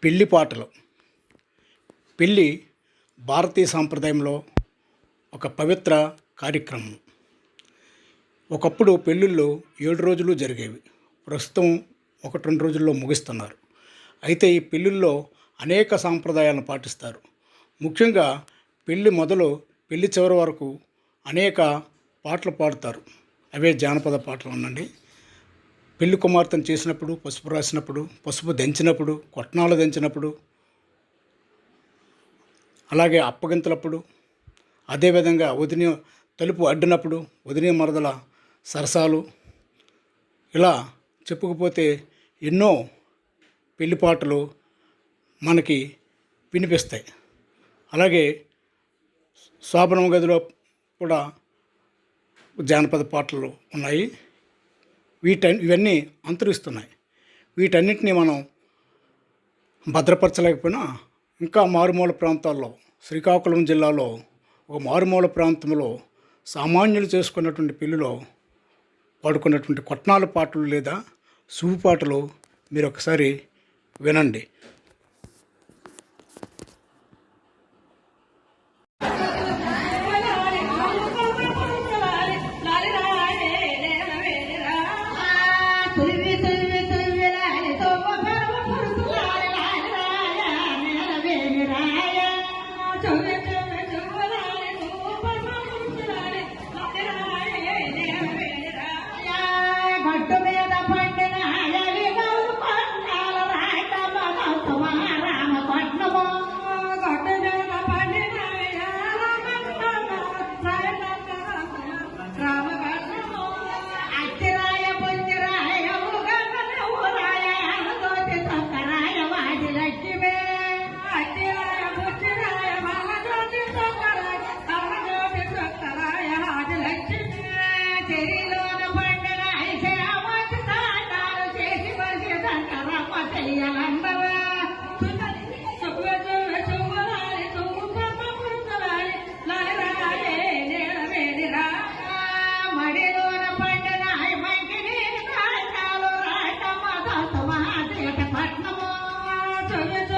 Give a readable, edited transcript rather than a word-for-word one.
పెళ్లి పాటలు. పెళ్ళి భారతీయ సాంప్రదాయంలో ఒక పవిత్ర కార్యక్రమం. ఒకప్పుడు పెళ్ళిళ్ళు 7 రోజులు జరిగేవి. ప్రస్తుతం 1-2 రోజుల్లో ముగిస్తున్నారు. అయితే ఈ పెళ్ళిళ్ళలో అనేక సాంప్రదాయాలను పాటిస్తారు. ముఖ్యంగా పెళ్ళి మొదలు పెళ్ళి చివరి వరకు అనేక పాటలు పాడుతారు. అవే జానపద పాటలు అనండి. పెళ్లి కుమార్తెను చేసినప్పుడు, పసుపు రాసినప్పుడు, పసుపు దంచినప్పుడు, కొట్నాలు దంచినప్పుడు, అలాగే అప్పగింతలప్పుడు, అదేవిధంగా వదిన తలుపు అడ్డినప్పుడు, వదిన మరదల సరసాలు, ఇలా చెప్పుకుపోతే ఎన్నో పెళ్లి పాటలు మనకి వినిపిస్తాయి. అలాగే శోభనం గదిలో కూడా జానపద పాటలు ఉన్నాయి. ఇవన్నీ అంతరిస్తున్నాయి. వీటన్నిటిని మనం భద్రపరచలేకపోయినా ఇంకా మారుమూల ప్రాంతాల్లో, శ్రీకాకుళం జిల్లాలో ఒక మారుమూల ప్రాంతంలో సామాన్యులు చేసుకున్నటువంటి పెళ్ళిలో పాడుకున్నటువంటి కొట్నాల పాటలు లేదా సువ్వు పాటలు మీరు ఒకసారి వినండి. Putnam,